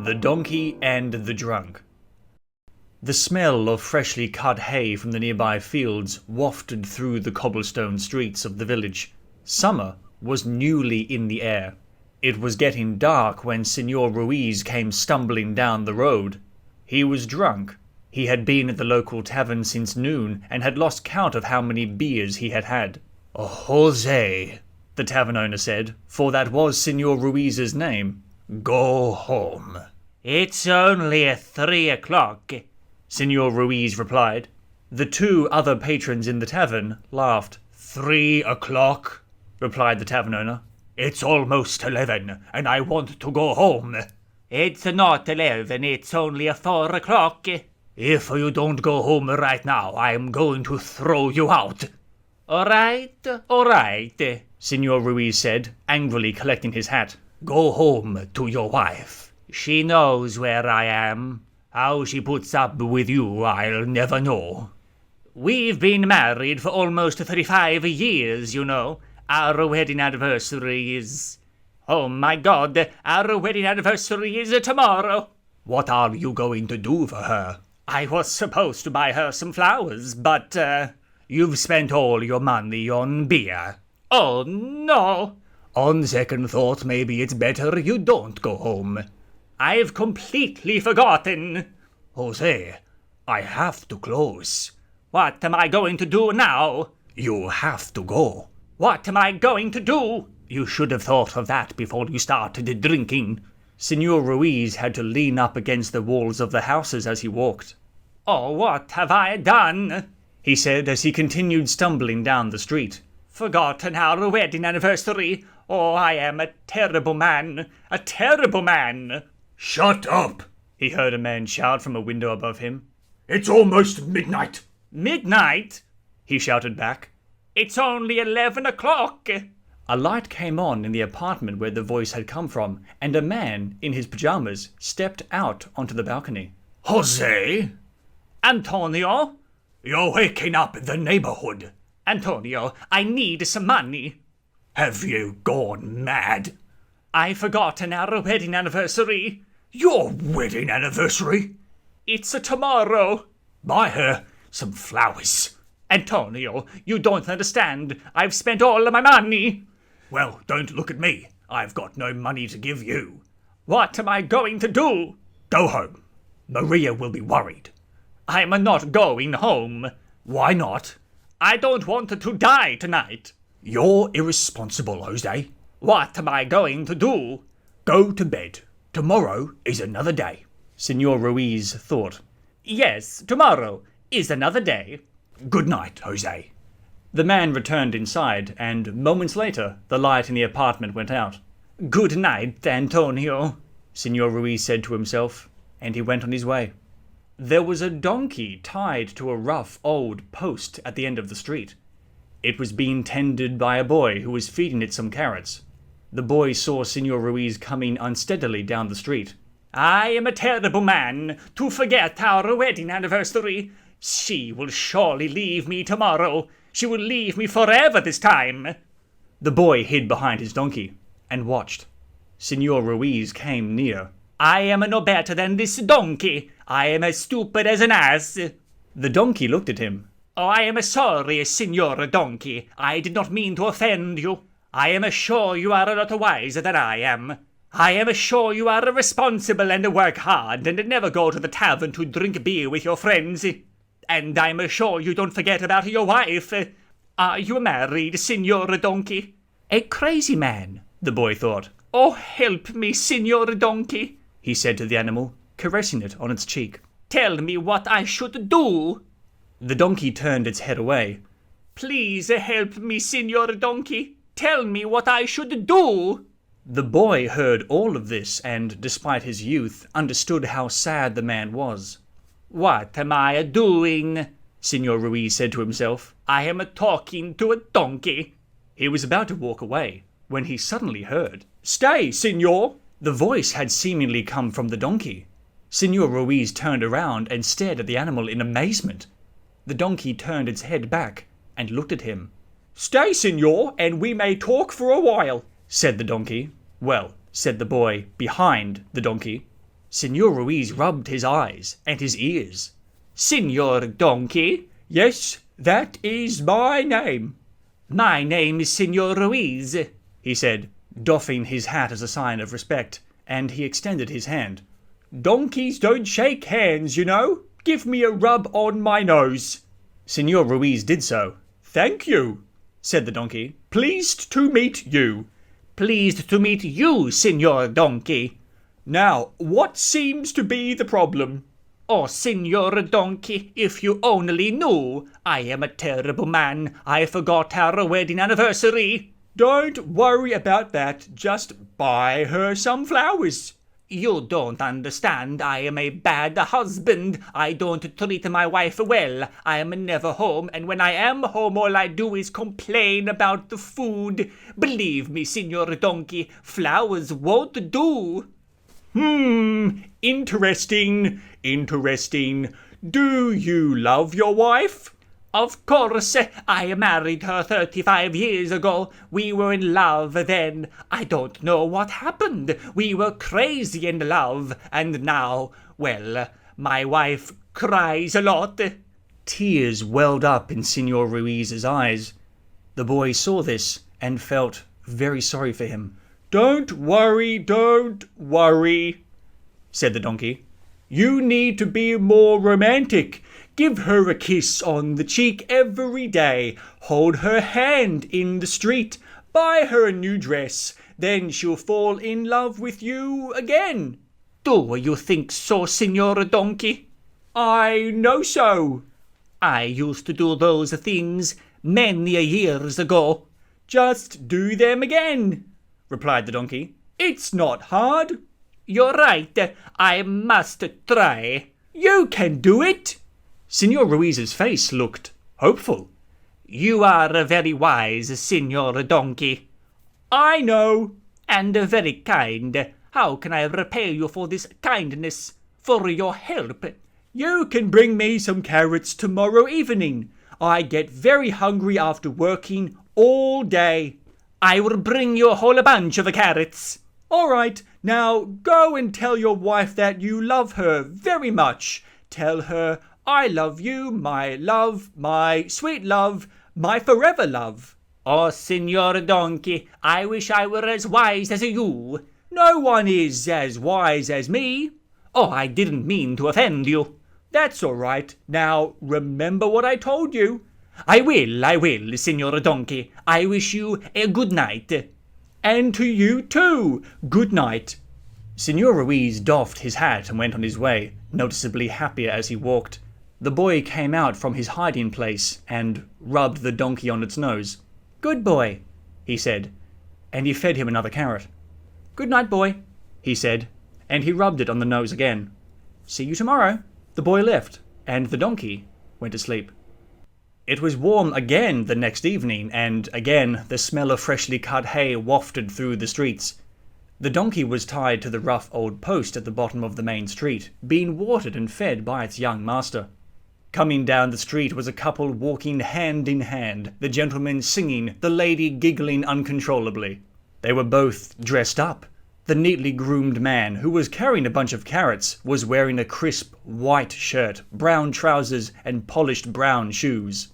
The Donkey and the Drunk. The smell of freshly cut hay from the nearby fields wafted through the cobblestone streets of the village. Summer was newly in the air. It was getting dark when Senor Ruiz came stumbling down the road. He was drunk. He had been at the local tavern since noon and had lost count of how many beers he had had. "Jose," the tavern owner said, for that was Senor Ruiz's name. "Go home." "It's only 3 o'clock," Senor Ruiz replied. The two other patrons in the tavern laughed. 3 o'clock, replied the tavern owner. It's almost 11, and I want to go home. "It's not 11, it's only 4 o'clock." If you don't go home right now, I'm going to throw you out. All right, Senor Ruiz said, angrily collecting his hat. Go home to your wife. She knows where I am. How she puts up with you, I'll never know. We've been married for almost 35 years, you know. Our wedding anniversary is... Oh my God, our wedding anniversary is tomorrow. What are you going to do for her? I was supposed to buy her some flowers, but, You've spent all your money on beer. Oh, no. On second thought, maybe it's better you don't go home. I've completely forgotten. Jose, I have to close. What am I going to do now? You have to go. What am I going to do? You should have thought of that before you started drinking. Senor Ruiz had to lean up against the walls of the houses as he walked. Oh, what have I done? He said as he continued stumbling down the street. Forgotten our wedding anniversary. Oh, I am a terrible man. A terrible man. Shut up, he heard a man shout from a window above him. It's almost midnight. Midnight? He shouted back. It's only 11 o'clock. A light came on in the apartment where the voice had come from, and a man in his pajamas stepped out onto the balcony. Jose? Antonio? You're waking up the neighborhood. Antonio, I need some money. Have you gone mad? I've forgotten our wedding anniversary. Your wedding anniversary? It's tomorrow. Buy her some flowers. Antonio, you don't understand. I've spent all of my money. Well, don't look at me. I've got no money to give you. What am I going to do? Go home. Maria will be worried. I'm not going home. Why not? I don't want to die tonight. You're irresponsible, Jose. What am I going to do? Go to bed. Tomorrow is another day. Senor Ruiz thought. Yes, tomorrow is another day. Good night, Jose. The man returned inside, and moments later, the light in the apartment went out. Good night, Antonio, Senor Ruiz said to himself, and he went on his way. There was a donkey tied to a rough old post at the end of the street. It was being tended by a boy who was feeding it some carrots. The boy saw Senor Ruiz coming unsteadily down the street. I am a terrible man to forget our wedding anniversary. She will surely leave me tomorrow. She will leave me forever this time. The boy hid behind his donkey and watched. Senor Ruiz came near. I am no better than this donkey. I am as stupid as an ass. The donkey looked at him. Oh, I am sorry, Signor Donkey. I did not mean to offend you. I am sure you are a lot wiser than I am. I am sure you are responsible and work hard and never go to the tavern to drink beer with your friends. And I'm sure you don't forget about your wife. Are you married, Signor Donkey? A crazy man, the boy thought. Oh, help me, Signor Donkey, he said to the animal, caressing it on its cheek. Tell me what I should do. The donkey turned its head away. Please help me, Signor Donkey. Tell me what I should do. The boy heard all of this and, despite his youth, understood how sad the man was. What am I doing? Senor Ruiz said to himself. I am talking to a donkey. He was about to walk away when he suddenly heard, Stay, Senor! The voice had seemingly come from the donkey. Senor Ruiz turned around and stared at the animal in amazement. The donkey turned its head back and looked at him. Stay, Senor, and we may talk for a while, said the donkey. Well, said the boy behind the donkey. Senor Ruiz rubbed his eyes and his ears. Senor Donkey? Yes, that is my name. My name is Senor Ruiz, he said, doffing his hat as a sign of respect, and he extended his hand. Donkeys don't shake hands, you know. Give me a rub on my nose. Senor Ruiz did so. Thank you, said the donkey. Pleased to meet you. Pleased to meet you, Senor Donkey. Now, what seems to be the problem? Oh, Senor Donkey, if you only knew. I am a terrible man. I forgot our wedding anniversary. Don't worry about that. Just buy her some flowers. You don't understand. I am a bad husband. I don't treat my wife well. I am never home, and when I am home, all I do is complain about the food. Believe me, Senor Donkey, flowers won't do. Interesting. Do you love your wife? Of course, I married her 35 years ago. We were in love then. I don't know what happened. We were crazy in love, and now, well, my wife cries a lot. Tears welled up in Senor Ruiz's eyes. The boy saw this and felt very sorry for him. Don't worry, said the donkey. You need to be more romantic. Give her a kiss on the cheek every day. Hold her hand in the street. Buy her a new dress. Then she'll fall in love with you again. Do you think so, Senor Donkey? I know so. I used to do those things many years ago. Just do them again, replied the donkey. It's not hard. You're right. I must try. You can do it. Senor Ruiz's face looked hopeful. You are very wise, Senor Donkey. I know. And very kind. How can I repay you for this kindness, for your help? You can bring me some carrots tomorrow evening. I get very hungry after working all day. I will bring you a whole bunch of carrots. All right, now go and tell your wife that you love her very much. Tell her, I love you, my love, my sweet love, my forever love. Oh, Senor Donkey, I wish I were as wise as you. No one is as wise as me. Oh, I didn't mean to offend you. That's all right. Now, remember what I told you. I will, Senor Donkey. I wish you a good night. And to you too. Good night. Senor Ruiz doffed his hat and went on his way, noticeably happier as he walked. The boy came out from his hiding place and rubbed the donkey on its nose. "Good boy," he said, and he fed him another carrot. "Good night, boy," he said, and he rubbed it on the nose again. "See you tomorrow." The boy left, and the donkey went to sleep. It was warm again the next evening, and again the smell of freshly cut hay wafted through the streets. The donkey was tied to the rough old post at the bottom of the main street, being watered and fed by its young master. Coming down the street was a couple walking hand in hand, the gentleman singing, the lady giggling uncontrollably. They were both dressed up. The neatly groomed man, who was carrying a bunch of carrots, was wearing a crisp white shirt, brown trousers, and polished brown shoes.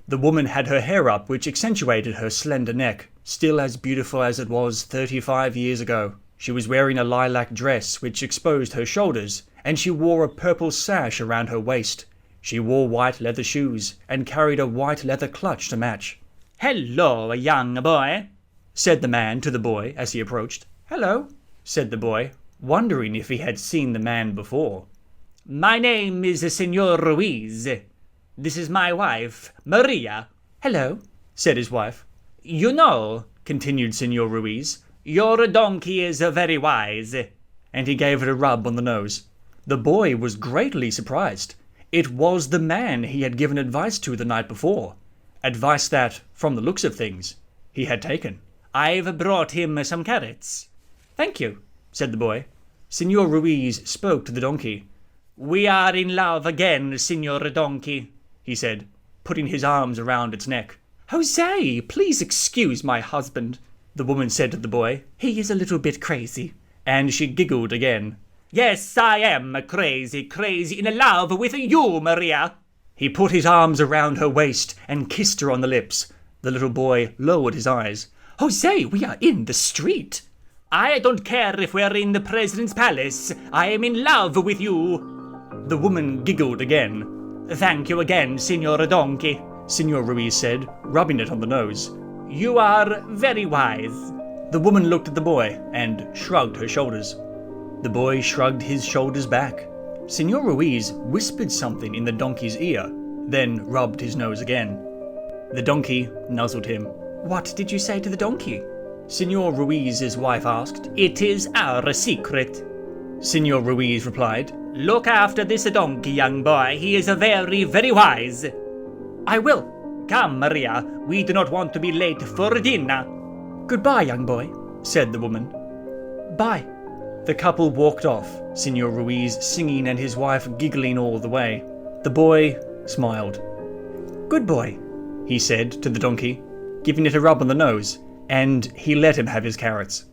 The woman had her hair up, which accentuated her slender neck, still as beautiful as it was 35 years ago. She was wearing a lilac dress, which exposed her shoulders, and she wore a purple sash around her waist. She wore white leather shoes, and carried a white leather clutch to match. "Hello, young boy," said the man to the boy as he approached. "Hello," said the boy, wondering if he had seen the man before. "My name is Senor Ruiz. This is my wife, Maria." "Hello," said his wife. "You know," continued Senor Ruiz, "your donkey is very wise." And he gave it a rub on the nose. The boy was greatly surprised. It was the man he had given advice to the night before. Advice that, from the looks of things, he had taken. "I've brought him some carrots." "Thank you," said the boy. Senor Ruiz spoke to the donkey. "We are in love again, Senor Donkey," he said, putting his arms around its neck. "Jose, please excuse my husband," the woman said to the boy. "He is a little bit crazy." And she giggled again. Yes, I am crazy in love with you, Maria. He put his arms around her waist and kissed her on the lips. The little boy lowered his eyes. Jose, we are in the street. I don't care if we're in the president's palace. I am in love with you. The woman giggled again. Thank you again, Signor Donkey, Senor Ruiz said, rubbing it on the nose. You are very wise. The woman looked at the boy and shrugged her shoulders. The boy shrugged his shoulders back. Senor Ruiz whispered something in the donkey's ear, then rubbed his nose again. The donkey nuzzled him. What did you say to the donkey? Senor Ruiz's wife asked. It is our secret. Senor Ruiz replied. Look after this donkey, young boy. He is very, very wise. I will. Come, Maria. We do not want to be late for dinner. Goodbye, young boy, said the woman. Bye. The couple walked off, Senor Ruiz singing and his wife giggling all the way. The boy smiled. Good boy, he said to the donkey, giving it a rub on the nose, and he let him have his carrots.